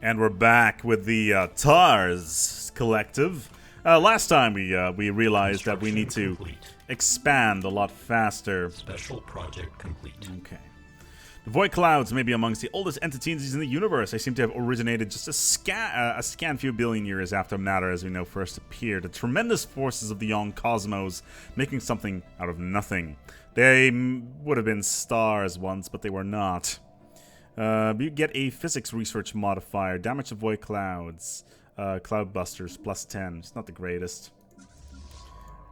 And we're back with the TARS collective. Last time we realized that we need to expand a lot faster. Special project complete. Okay. The Void Clouds may be amongst the oldest entities in the universe. They seem to have originated just a scant few billion years after matter, as we know, first appeared. The tremendous forces of the young cosmos, making something out of nothing. They would have been stars once, but they were not. You get a physics research modifier. Damage to Void Clouds. Cloud Busters, plus 10. It's not the greatest.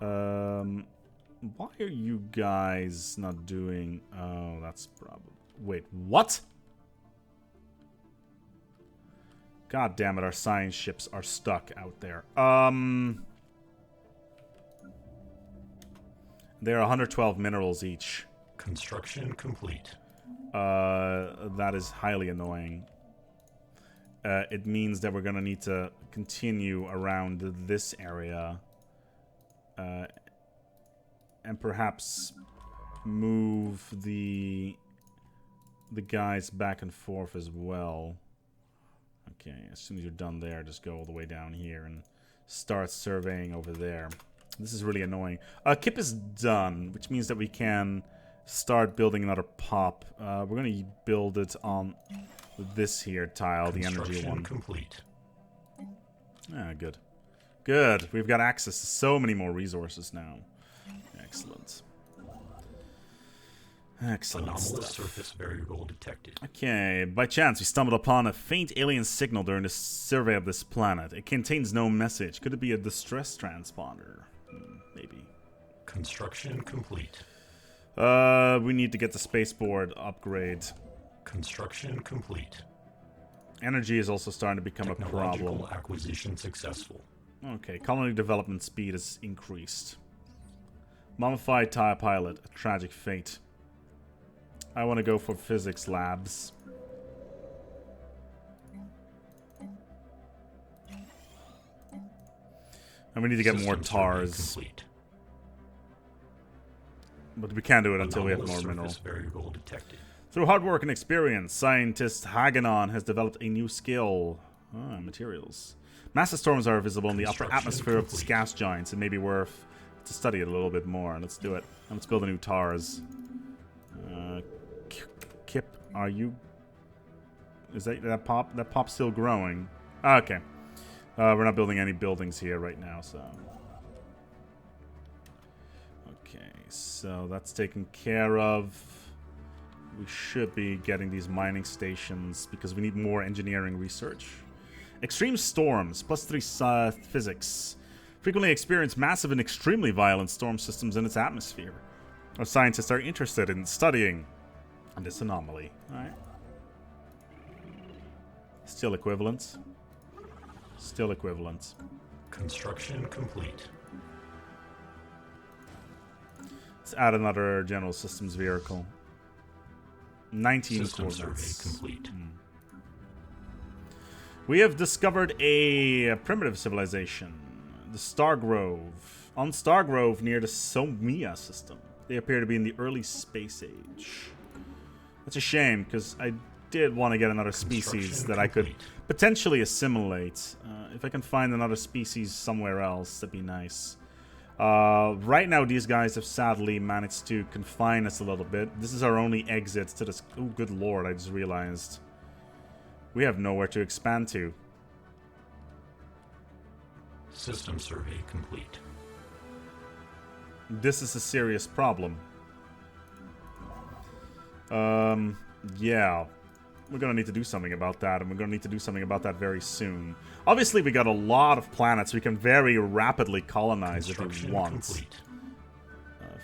Why are you guys not doing... Oh, that's probably... Wait, what? God damn it, our science ships are stuck out there. They're 112 minerals each. Construction complete. That is highly annoying. It means that we're gonna need to continue around this area. And perhaps move the guys back and forth as well. Okay, as soon as you're done there, just go all the way down here and start surveying over there. This is really annoying. Kip is done, which means that we can start building another pop. We're going to build it on this here tile, the energy one. Complete. Ah, good. Good. We've got access to so many more resources now. Excellent. Excellent Anomalous stuff. surface variable detected. Okay, by chance we stumbled upon a faint alien signal during the survey of this planet. It contains no message. Could it be a distress transponder? Maybe. Construction complete. We need to get the spaceport upgrade. Construction complete. Energy is also starting to become a problem. Technological acquisition successful. Okay, colony development speed is increased. Mummified TIE pilot, a tragic fate. I want to go for physics labs. And we need to get more TARS. Complete. But we can't do it until we have more mineral. Variable detected. Through hard work and experience, scientist Haganon has developed a new skill. Materials. Massive storms are visible in the upper atmosphere of this gas giants. It may be worth to study it a little bit more. Let's do it. And let's build a new TARS. Kip, are you... Is that pop? That pop's still growing. Okay. We're not building any buildings here right now, so... Okay, so that's taken care of. We should be getting these mining stations because we need more engineering research. Extreme storms, plus 3 physics. Frequently experience massive and extremely violent storm systems in its atmosphere. Our scientists are interested in studying this anomaly. Alright. Still equivalent. Still equivalent. Construction complete. Let's add another general systems vehicle. 19 System coordinates. survey complete. We have discovered a primitive civilization. The Stargrove. On Stargrove near the Somia system. They appear to be in the early space age. That's a shame, because I did want to get another species that I could potentially assimilate. If I can find another species somewhere else, that'd be nice. Right now, these guys have sadly managed to confine us a little bit. This is our only exit to this... Oh, good lord, I just realized. We have nowhere to expand to. System survey complete. This is a serious problem. Yeah. We're gonna need to do something about that, and we're gonna need to do something about that very soon. Obviously, we got a lot of planets we can very rapidly colonize if we want.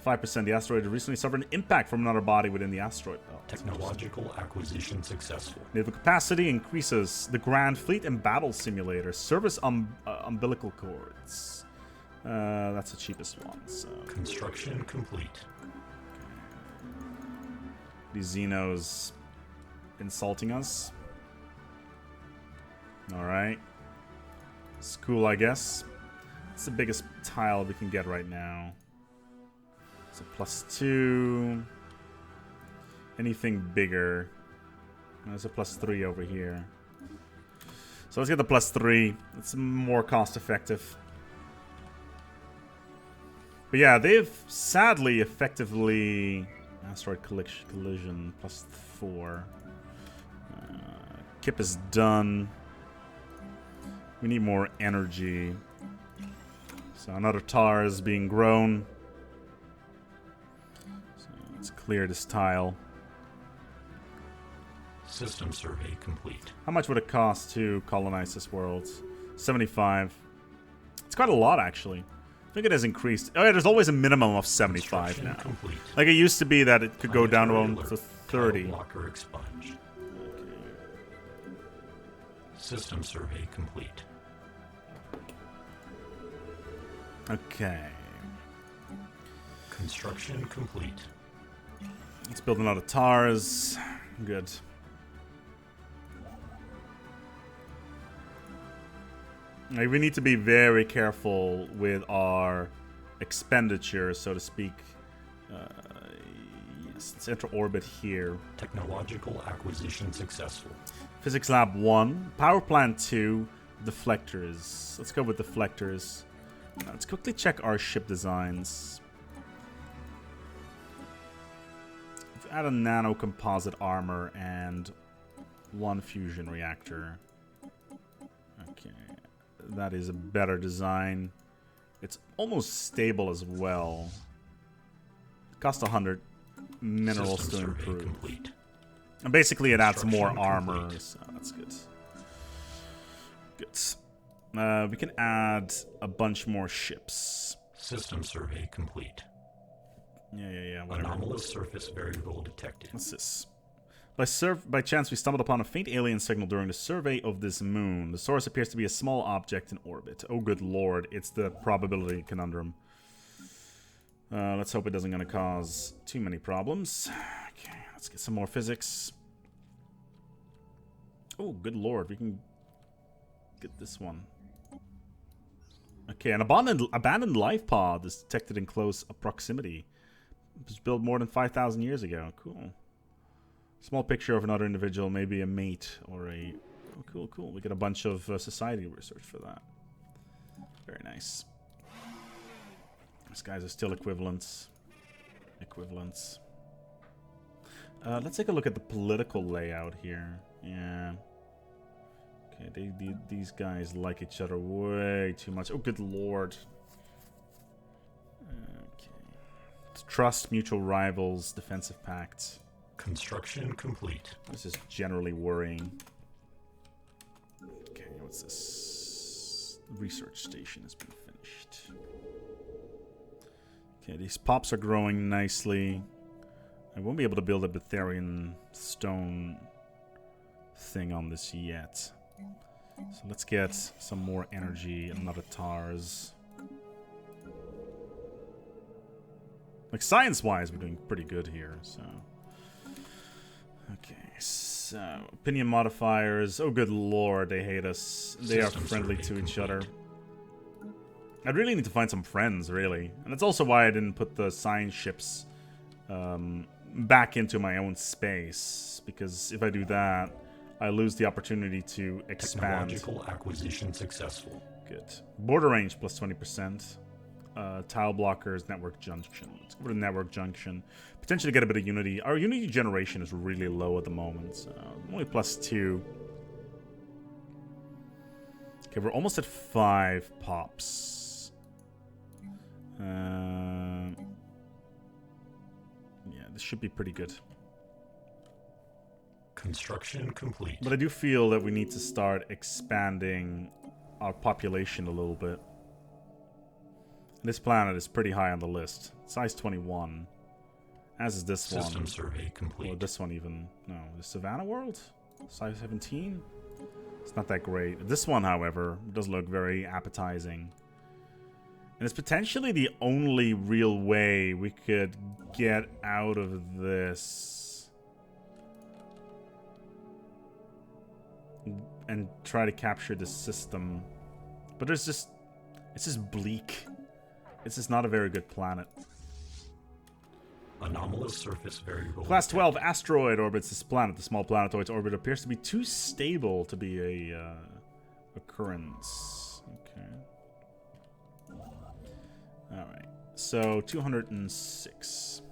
5%. The asteroid recently suffered an impact from another body within the asteroid belt. Technological acquisition successful. Naval capacity increases. The Grand Fleet and Battle Simulator. Service umbilical cords. That's the cheapest one. So. Construction complete. These Xenos insulting us. Alright. It's cool, I guess. It's the biggest tile we can get right now. So +2. Anything bigger. There's a +3 over here. So let's get the +3. It's more cost effective. But yeah, they've sadly effectively... Asteroid collision +4. Kip is done. We need more energy. So another tar is being grown. So let's clear this tile. System survey complete. How much would it cost to colonize this world? 75. It's quite a lot, actually. I think it has increased. Oh yeah, there's always a minimum of 75 now. Complete. Like it used to be that it could go down to 30. Blocker expunged. System survey complete. Okay. Construction complete. Let's build another TARS. Good. Like, we need to be very careful with our expenditure, so to speak. Yes, let's enter orbit here. Technological acquisition successful. Physics Lab 1. Power Plant 2. Deflectors. Let's go with deflectors. Now, let's quickly check our ship designs. Let's add a nano composite armor and 1 fusion reactor. Okay. That is a better design. It's almost stable as well. Cost 100 minerals to improve. Complete. And basically it adds more armor, so that's good. Good. We can add a bunch more ships. System survey complete. Yeah, whatever. Anomalous surface variable detected. What's this? By chance, we stumbled upon a faint alien signal during the survey of this moon. The source appears to be a small object in orbit. Oh, good lord. It's the probability conundrum. Let's hope it doesn't going to cause too many problems. Okay, let's get some more physics. Oh, good lord. We can get this one. Okay, an abandoned life pod is detected in close proximity. It was built more than 5,000 years ago. Cool. Small picture of another individual, maybe a mate or a... Oh, cool. We get a bunch of society research for that. Very nice. These guys are still equivalents. Let's take a look at the political layout here. Yeah. Okay, these guys like each other way too much. Oh, good lord. Okay. Trust, mutual rivals, defensive pact. Construction complete. This is generally worrying. Okay, what's this? The research station has been finished. Okay, these pops are growing nicely. I won't be able to build a Betharian stone thing on this yet. So let's get some more energy and another TARS. Like, science-wise, we're doing pretty good here, so... Okay, so... Opinion modifiers. Oh, good lord, they hate us. They are friendly to each other. I really need to find some friends, really. And that's also why I didn't put the science ships back into my own space. Because if I do that, I lose the opportunity to expand. Technological acquisition successful. Good. Border range plus 20%. Tile blockers, network junction. Let's go to network junction. Potentially get a bit of unity. Our unity generation is really low at the moment, so only +2. Okay, we're almost at 5 pops. Yeah, this should be pretty good. Construction complete. But I do feel that we need to start expanding our population a little bit. This planet is pretty high on the list. Size 21. As is this one. System survey complete. Or this one even. No, the Savannah World? Size 17? It's not that great. This one, however, does look very appetizing. And it's potentially the only real way we could get out of this. And try to capture this system. But there's just... It's just bleak. It's just not a very good planet. Anomalous surface variable. Class 12 asteroid orbits this planet. The small planetoid's orbit appears to be too stable to be a occurrence. Okay. Alright. So 206.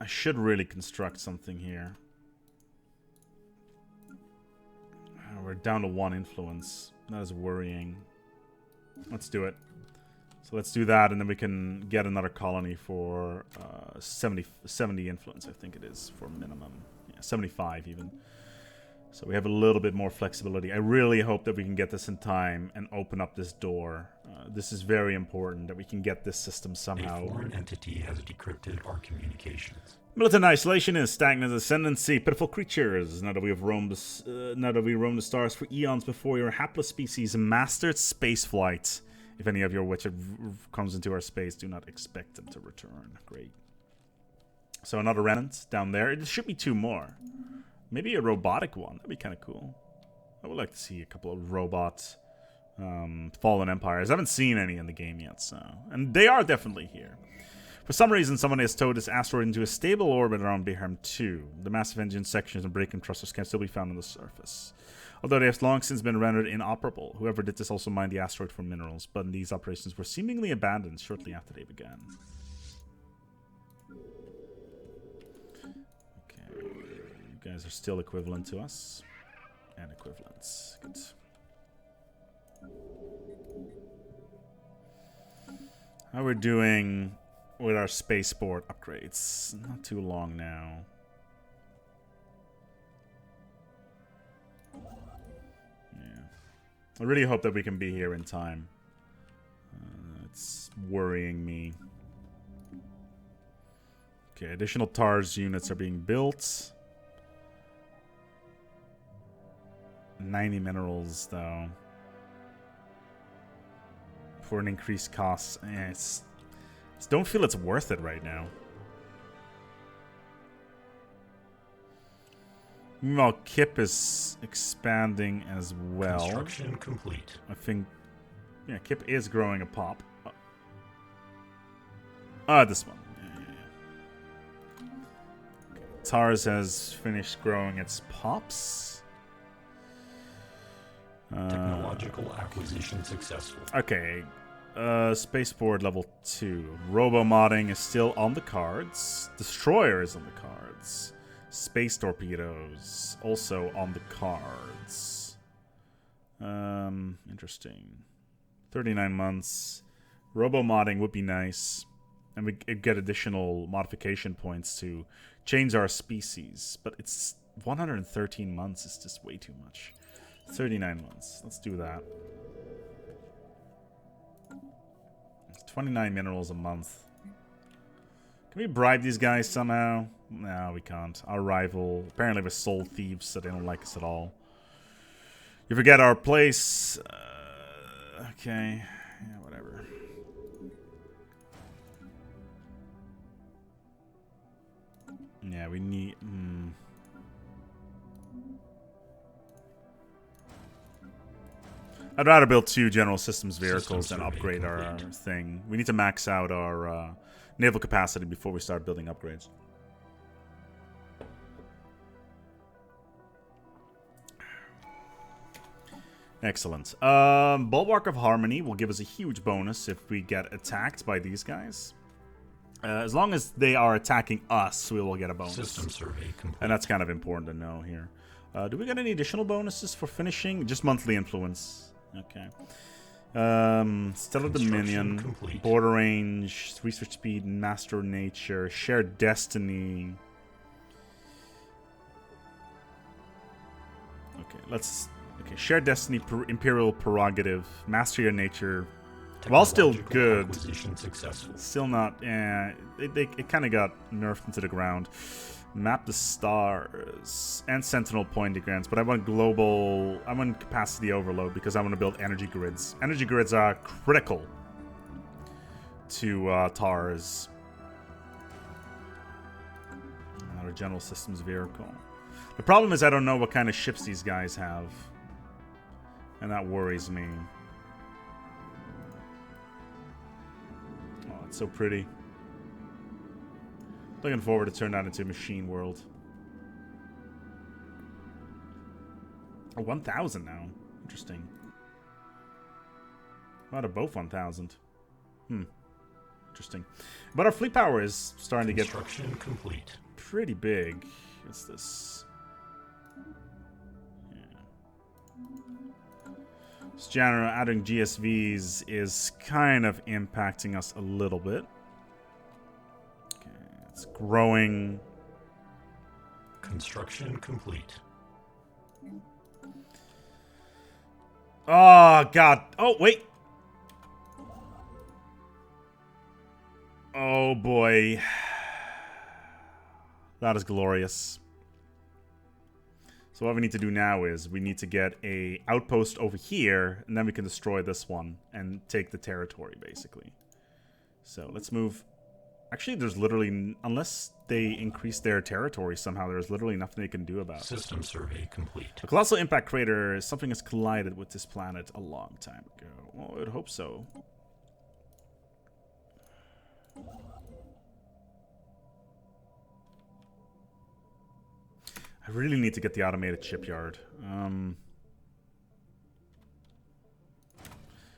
I should really construct something here. We're down to 1 influence. That is worrying. Let's do it. So let's do that, and then we can get another colony for 70 influence, I think it is, for minimum. Yeah, 75 even. So we have a little bit more flexibility. I really hope that we can get this in time and open up this door. This is very important, that we can get this system somehow. A foreign entity has decrypted our communications. Militant isolation is stagnant ascendancy, pitiful creatures. Now that we roam the stars for eons before your hapless species mastered spaceflight. If any of your which comes into our space, do not expect them to return. Great. So another remnant down there. There should be 2 more. Maybe a robotic one. That'd be kind of cool. I would like to see a couple of robot fallen empires. I haven't seen any in the game yet, so, and they are definitely here. For some reason, someone has towed this asteroid into a stable orbit around Behram 2. The massive engine sections and braking thrusters can still be found on the surface, although they have long since been rendered inoperable. Whoever did this also mined the asteroid for minerals, but these operations were seemingly abandoned shortly after they began. Okay, you guys are still equivalent to us. And equivalents. Good. How we're doing with our spaceport upgrades? Not too long now. Yeah. I really hope that we can be here in time. It's worrying me. Okay, additional TARS units are being built. 90 minerals, though. For an increased cost. Just don't feel it's worth it right now. Meanwhile, Kip is expanding as well. Construction complete. I think, yeah, Kip is growing a pop. This one. Yeah. Okay. TARS has finished growing its pops. Technological acquisition successful. Okay. Spaceport level 2. Robo-modding is still on the cards. Destroyer is on the cards. Space torpedoes also on the cards. Interesting. 39 months. Robo-modding would be nice. And we get additional modification points to change our species. But it's 113 months is just way too much. 39 months. Let's do that. 29 minerals a month. Can we bribe these guys somehow? No, we can't. Our rival apparently was soul thieves, so they don't like us at all. You forget our place. Okay. Yeah, whatever. Yeah, we need... I'd rather build 2 general systems vehicles than upgrade our thing. We need to max out our naval capacity before we start building upgrades. Excellent. Bulwark of Harmony will give us a huge bonus if we get attacked by these guys. As long as they are attacking us, we will get a bonus. System survey complete. And that's kind of important to know here. Do we get any additional bonuses for finishing? Just monthly influence. Okay. Stellar Dominion, complete. Border Range, Research Speed, Master Nature, Shared Destiny. Okay, let's... Okay, Shared Destiny, Imperial Prerogative, Master Your Nature. While still good, Acquisition successful. still not... it kind of got nerfed into the ground. Map the stars and Sentinel point grants, but I want global. I want capacity overload because I want to build energy grids. Energy grids are critical to TARS. Another general systems vehicle. The problem is I don't know what kind of ships these guys have, and that worries me. Oh, it's so pretty. Looking forward to turn that into Machine World. Oh, 1,000 now. Interesting. Out of both 1,000. Interesting. But our fleet power is starting to get Construction complete. pretty big. What's this? This general adding GSVs is kind of impacting us a little bit. Okay, it's growing. Construction complete. Oh, God. Oh, wait. Oh, boy. That is glorious. So what we need to do now is we need to get a outpost over here, and then we can destroy this one and take the territory, basically. So let's move. Actually, there's literally, unless they increase their territory somehow, there's literally nothing they can do about it. System survey complete. A colossal impact crater is something that's collided with this planet a long time ago. Well, I would hope so. I really need to get the automated shipyard.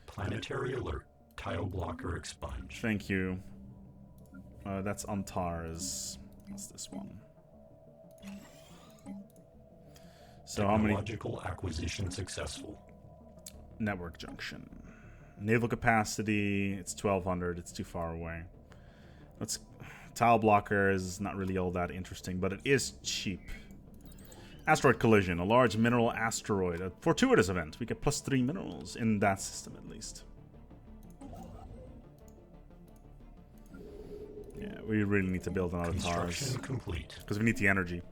Planetary alert. Tile blocker expunged. Thank you. That's Antares. That's this one. So how many? Technological acquisition successful. Network junction. Naval capacity. It's 1,200. It's too far away. Let's. Tile blocker is not really all that interesting, but it is cheap. Asteroid collision. A large mineral asteroid. A fortuitous event. We get +3 minerals in that system at least. Yeah, we really need to build another TARS. Construction complete. Because we need the energy.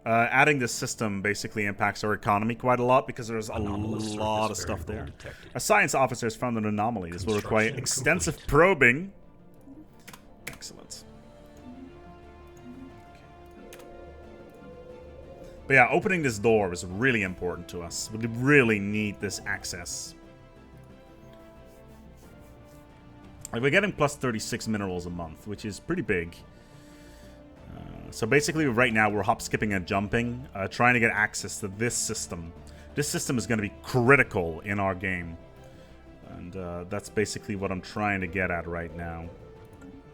Adding this system basically impacts our economy quite a lot because there's a lot of stuff there. Detected. A science officer has found an anomaly. This will require Construction extensive complete. probing. Excellent. But yeah, opening this door is really important to us. We really need this access. Like, we're getting +36 minerals a month, which is pretty big. So basically, right now, we're hop, skipping, and jumping, trying to get access to this system. This system is going to be critical in our game. And that's basically what I'm trying to get at right now.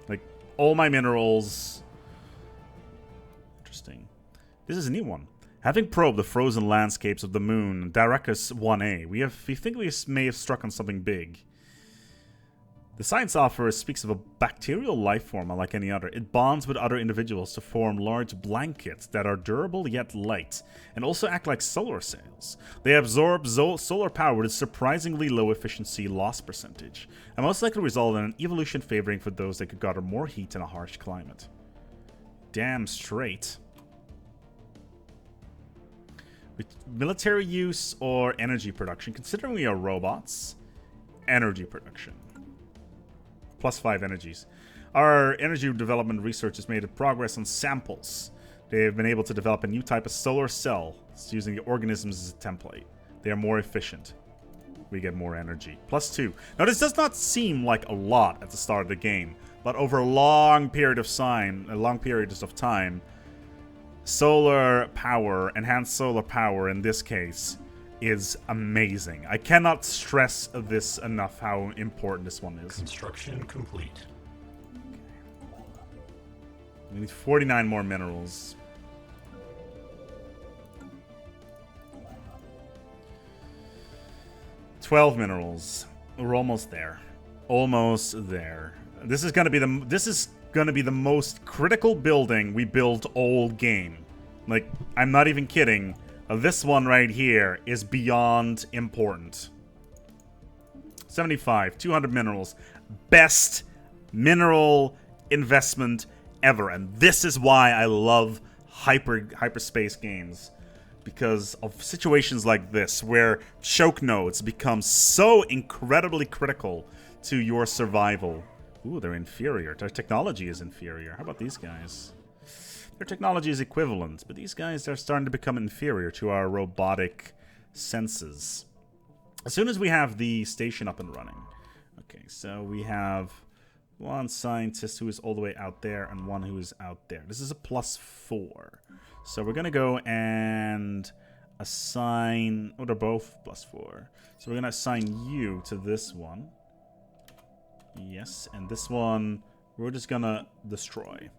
Like, all my minerals. Interesting. This is a new one. Having probed the frozen landscapes of the moon, Direcus 1A, we think we may have struck on something big. The science officer speaks of a bacterial life form unlike any other. It bonds with other individuals to form large blankets that are durable yet light, and also act like solar sails. They absorb solar power with a surprisingly low efficiency loss percentage, and most likely result in an evolution favoring for those that could gather more heat in a harsh climate. Damn straight. With military use or energy production, considering we are robots, energy production. +5 energies. Our energy development research has made progress on samples. They have been able to develop a new type of solar cell using the organisms as a template. They are more efficient. We get more energy. +2. Now, this does not seem like a lot at the start of the game, but over a long period of time, solar power, enhanced solar power in this case, is amazing. I cannot stress this enough how important this one is. Construction complete. We need 49 more minerals. $12 minerals. We're almost there. Almost there. This is gonna be the most critical building we build all game. Like, I'm not even kidding. This one right here is beyond important. 75, 200 minerals. Best mineral investment ever. And this is why I love hyperspace games. Because of situations like this, where choke nodes become so incredibly critical to your survival. Ooh, they're inferior. Their technology is inferior. How about these guys? Their technology is equivalent, but these guys are starting to become inferior to our robotic senses. As soon as we have the station up and running. Okay, so we have one scientist who is all the way out there and one who is out there. This is a +4. So we're going to go and assign... Oh, they're both +4. So we're going to assign you to this one. Yes, and this one we're just going to destroy.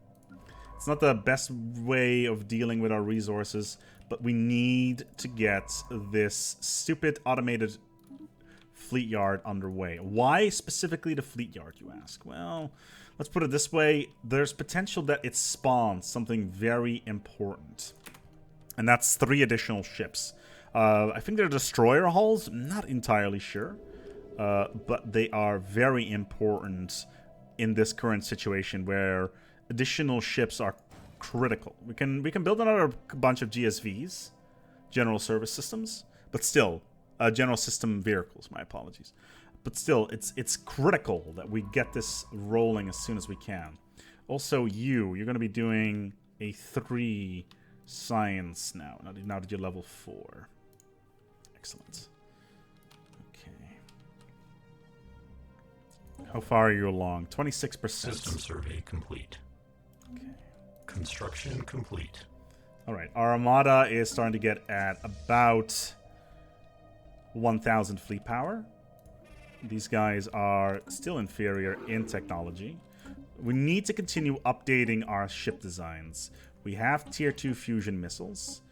It's not the best way of dealing with our resources, but we need to get this stupid automated fleet yard underway. Why specifically the fleet yard, you ask? Well, let's put it this way. There's potential that it spawns something very important. And that's 3 additional ships. I think they're destroyer hulls. Not entirely sure. But they are very important in this current situation where additional ships are critical. We can build another bunch of GSVs, General Service Systems, but still, General System Vehicles, my apologies. But still, it's critical that we get this rolling as soon as we can. Also, you're going to be doing a 3 science now. Now that you're level 4. Excellent. Okay. How far are you along? 26%. System survey complete. Okay. Construction complete. Alright, our armada is starting to get at about 1,000 fleet power. These guys are still inferior in technology. We need to continue updating our ship designs. We have tier 2 fusion missiles.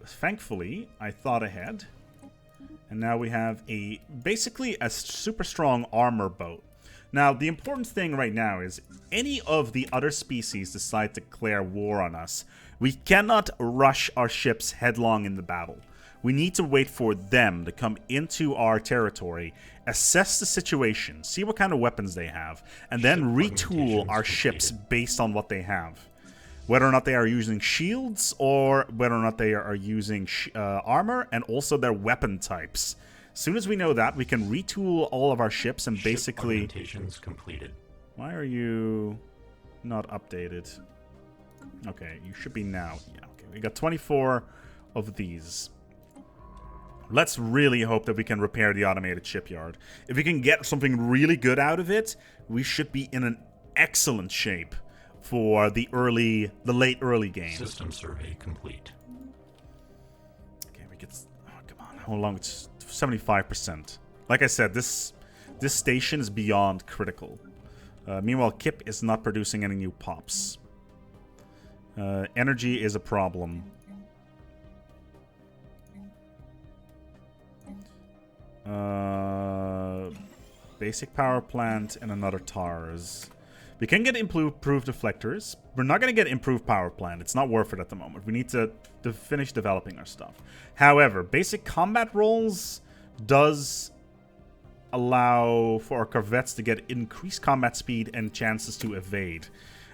Thankfully, I thought ahead. And now we have basically a super strong armor boat. Now, the important thing right now is any of the other species decide to declare war on us, we cannot rush our ships headlong in the battle. We need to wait for them to come into our territory, assess the situation, see what kind of weapons they have, and then retool our ships based on what they have. Whether or not they are using shields, or whether or not they are using armor, and also their weapon types. As soon as we know that, we can retool all of our ships and basically... Augmentations completed. Why are you not updated? Okay, you should be now. Yeah, okay. We got 24 of these. Let's really hope that we can repair the automated shipyard. If we can get something really good out of it, we should be in an excellent shape for the late early game. System survey complete. Okay, we get... Oh, come on. How long? It's 75%. Like I said, this station is beyond critical. Meanwhile, Kip is not producing any new pops. Energy is a problem. Basic power plant and another TARS. We can get improved deflectors. We're not going to get improved power plant. It's not worth it at the moment. We need to finish developing our stuff. However, basic combat roles does allow for our corvettes to get increased combat speed and chances to evade.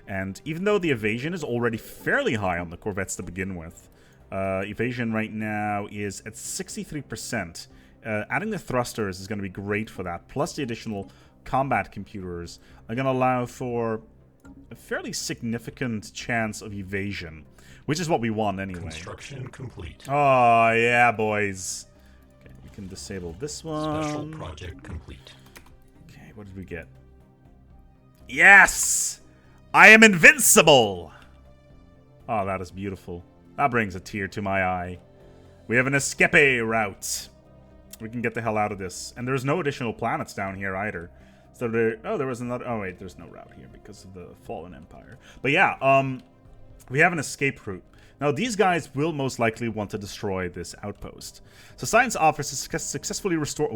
And even though the evasion is already fairly high on the corvettes to begin with, evasion right now is at 63%. Adding the thrusters is going to be great for that. Plus the additional combat computers are going to allow for a fairly significant chance of evasion, which is what we want anyway. Construction complete. Oh, yeah, boys. Okay, we can disable this one. Special project complete. Okay, what did we get? Yes! I am invincible! Oh, that is beautiful. That brings a tear to my eye. We have an escape route. We can get the hell out of this. And there's no additional planets down here either. So there was another... Oh, wait, there's no route here because of the Fallen Empire. But yeah, we have an escape route. Now, these guys will most likely want to destroy this outpost. So Science offers to successfully restored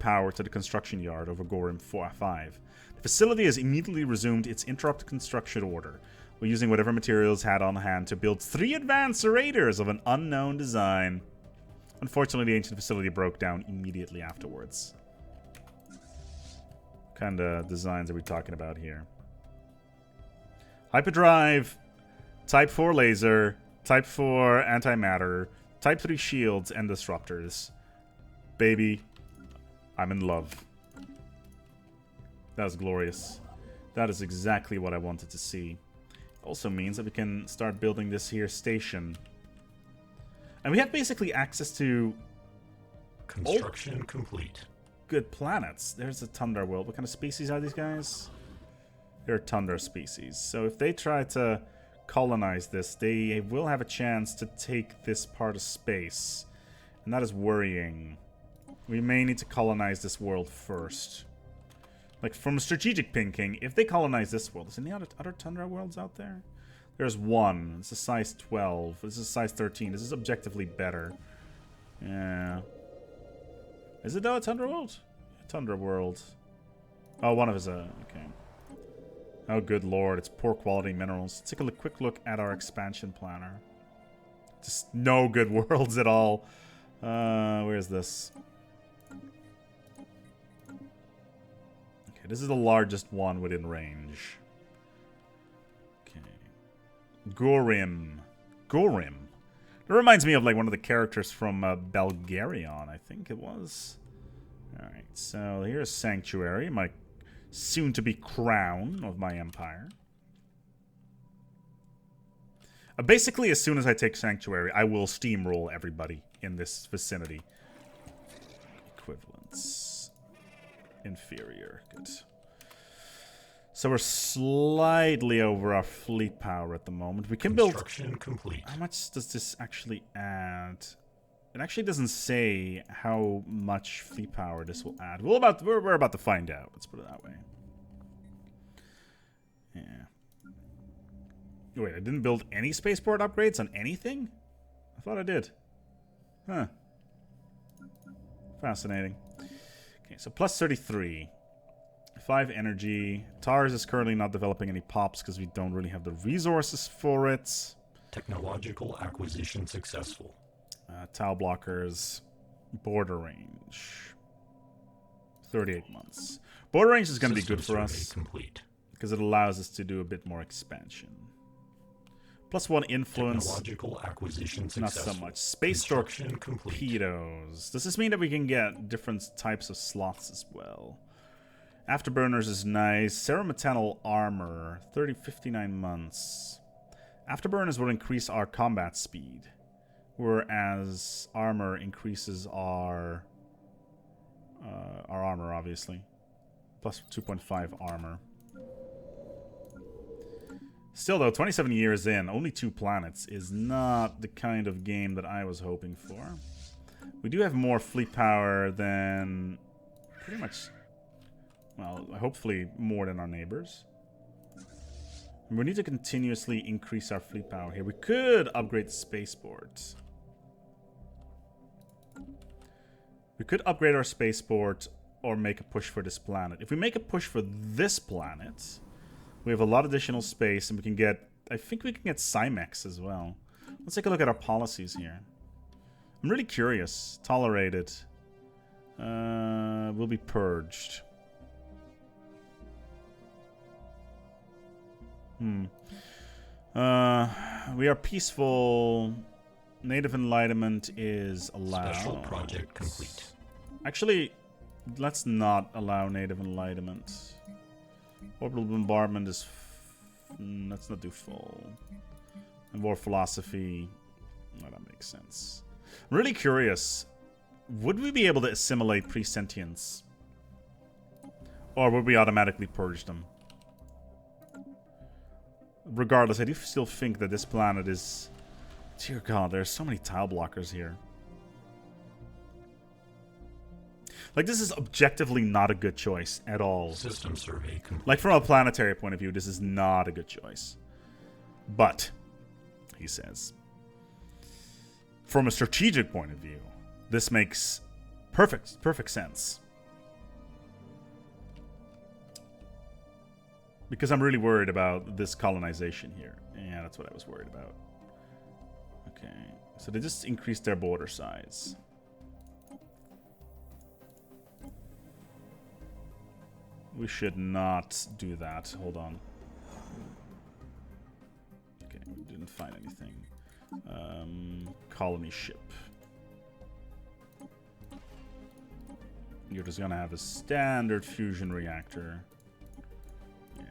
power to the construction yard over Gorim 5. The facility has immediately resumed its interrupted construction order. We're using whatever materials had on hand to build 3 advanced raiders of an unknown design. Unfortunately, the ancient facility broke down immediately afterwards. What kind of designs are we talking about here? Hyperdrive, Type 4 laser, Type 4 antimatter, Type 3 shields, and disruptors. Baby, I'm in love. That was glorious. That is exactly what I wanted to see. Also means that we can start building this here station. And we have basically access to... Construction complete. Good planets. There's a Tundra world. What kind of species are these guys? They're Tundra species. So if they try to colonize this, they will have a chance to take this part of space. And that is worrying. We may need to colonize this world first. Like, from strategic thinking, if they colonize this world, is there any other Tundra worlds out there? There's one. This is size 12. This is size 13. This is objectively better. Yeah. Is it though a Tundra world? Tundra world. Oh, one of us. Okay. Oh, good lord. It's poor quality minerals. Let's take a quick look at our expansion planner. Just no good worlds at all. Where's this? Okay, this is the largest one within range. Okay. Gorim. Gorim. It reminds me of like one of the characters from Belgarion, I think it was. Alright, so here's Sanctuary, my soon-to-be crown of my empire. Basically, as soon as I take Sanctuary, I will steamroll everybody in this vicinity. Equivalents. Inferior. Good. So we're slightly over our fleet power at the moment. We can build... Construction complete. How much does this actually add? It actually doesn't say how much fleet power this will add. We're about to find out. Let's put it that way. Yeah. Wait, I didn't build any spaceport upgrades on anything? I thought I did. Huh. Fascinating. Okay, so plus 33. 5 energy. TARS is currently not developing any pops because we don't really have the resources for it. Technological acquisition successful. Tile blockers. Border range. 38 months. Border range is going to be good for us. Complete. Because it allows us to do a bit more expansion. Plus 1 influence. Technological acquisition Not successful. so much. Space torpedoes. Does this mean that we can get different types of slots as well? Afterburners is nice. Ceremetanal armor. 59 months. Afterburners will increase our combat speed. Whereas armor increases our armor, obviously. Plus 2.5 armor. Still, though, 27 years in, only 2 planets is not the kind of game that I was hoping for. We do have more fleet power than pretty much, well, hopefully more than our neighbors. And we need to continuously increase our fleet power here. We could upgrade the spaceport. We could upgrade our spaceport or make a push for this planet. If we make a push for this planet... We have a lot of additional space, and we can get... I think we can get Cymex as well. Let's take a look at our policies here. I'm really curious. Tolerated. Will be purged. We are peaceful. Native Enlightenment is allowed. Special project complete. Actually, let's not allow Native Enlightenment. Orbital bombardment is... let's not do full. And war philosophy... Oh, that makes sense. I'm really curious. Would we be able to assimilate pre-sentience? Or would we automatically purge them? Regardless, I do still think that this planet is... Dear God, there's so many tile blockers here. Like, this is objectively not a good choice at all. System survey complete. Like, from a planetary point of view, this is not a good choice. But, he says, from a strategic point of view, this makes perfect sense. Because I'm really worried about this colonization here. Yeah, that's what I was worried about. Okay, so they just increased their border size. We should not do that. Hold on. Okay, we didn't find anything. Colony ship. You're just gonna have a standard fusion reactor. Yeah.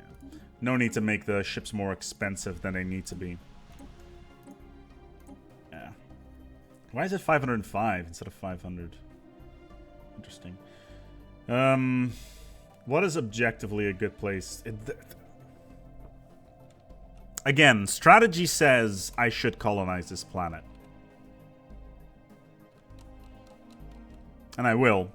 No need to make the ships more expensive than they need to be. Yeah. Why is it 505 instead of 500? Interesting. What is objectively a good place? Again, strategy says I should colonize this planet. And I will.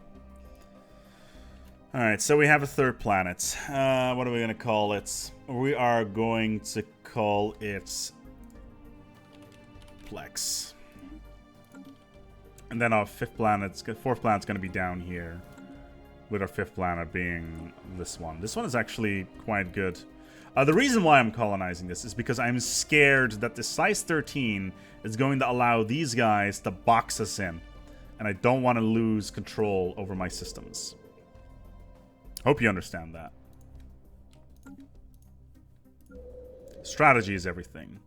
Alright, so we have a third planet. What are we going to call it? We are going to call it Plex. And then our fourth planet's going to be down here. With our fifth planet being this one. This one is actually quite good. The reason why I'm colonizing this is because I'm scared that the size 13 is going to allow these guys to box us in. And I don't want to lose control over my systems. Hope you understand that. Strategy is everything.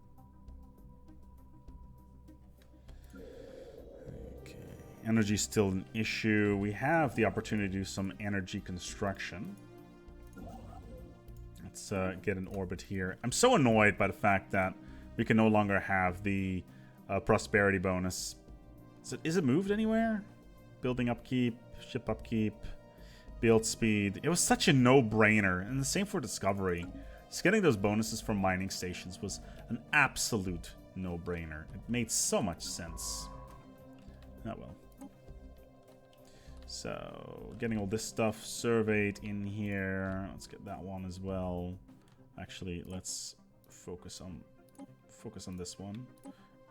Okay. Energy is still an issue. We have the opportunity to do some energy construction. Let's get an orbit here. I'm so annoyed by the fact that we can no longer have the prosperity bonus. Is it moved anywhere? Building upkeep, ship upkeep, build speed. It was such a no-brainer. And the same for discovery. Just getting those bonuses from mining stations was an absolute no-brainer. It made so much sense. Oh well. So, getting all this stuff surveyed in here. Let's get that one as well. Actually, let's focus on this one.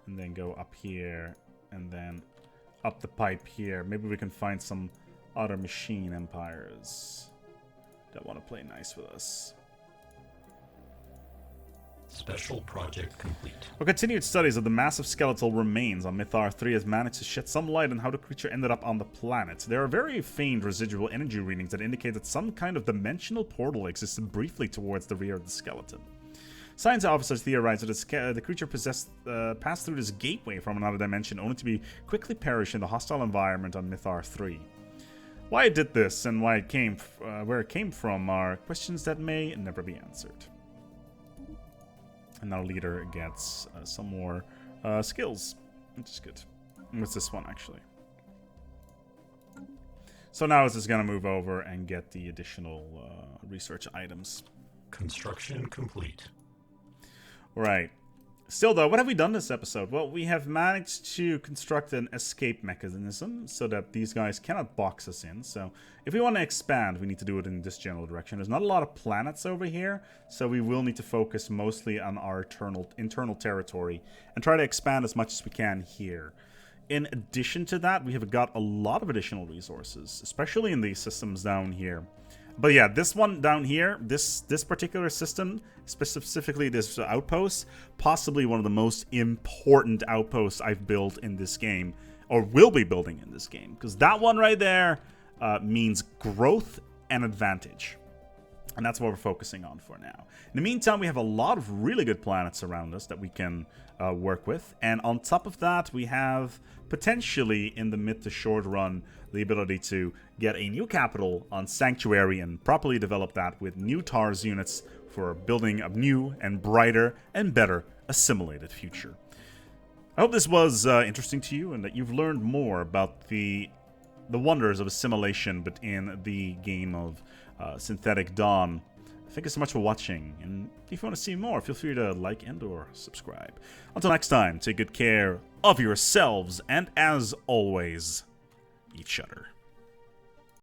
And then go up here. And then up the pipe here. Maybe we can find some other machine empires that want to play nice with us. Special project complete. Our continued studies of the massive skeletal remains on Mythar 3 has managed to shed some light on how the creature ended up on the planet. There are very faint residual energy readings that indicate that some kind of dimensional portal existed briefly towards the rear of the skeleton. Science officers theorize that the creature passed through this gateway from another dimension, only to be quickly perish in the hostile environment on Mythar 3. Why it did this and why it came, where it came from are questions that may never be answered. And our leader gets some more skills, which is good. What's this one, actually? So now it's just going to move over and get the additional research items. Construction complete. Right. Still, though, what have we done this episode? Well, we have managed to construct an escape mechanism so that these guys cannot box us in. So if we want to expand, we need to do it in this general direction. There's not a lot of planets over here, so we will need to focus mostly on our internal territory and try to expand as much as we can here. In addition to that, we have got a lot of additional resources, especially in these systems down here. But yeah, this one down here, this particular system, specifically this outpost, possibly one of the most important outposts I've built in this game, or will be building in this game. Because that one right there means growth and advantage. And that's what we're focusing on for now. In the meantime, we have a lot of really good planets around us that we can work with. And on top of that, we have potentially in the mid to short run the ability to get a new capital on Sanctuary and properly develop that with new TARS units for building a new and brighter and better assimilated future. I hope this was interesting to you and that you've learned more about the wonders of assimilation within the game of Synthetic Dawn. Thank you so much for watching, and if you want to see more, feel free to like and or subscribe. Until next time, take good care of yourselves, and as always, each other.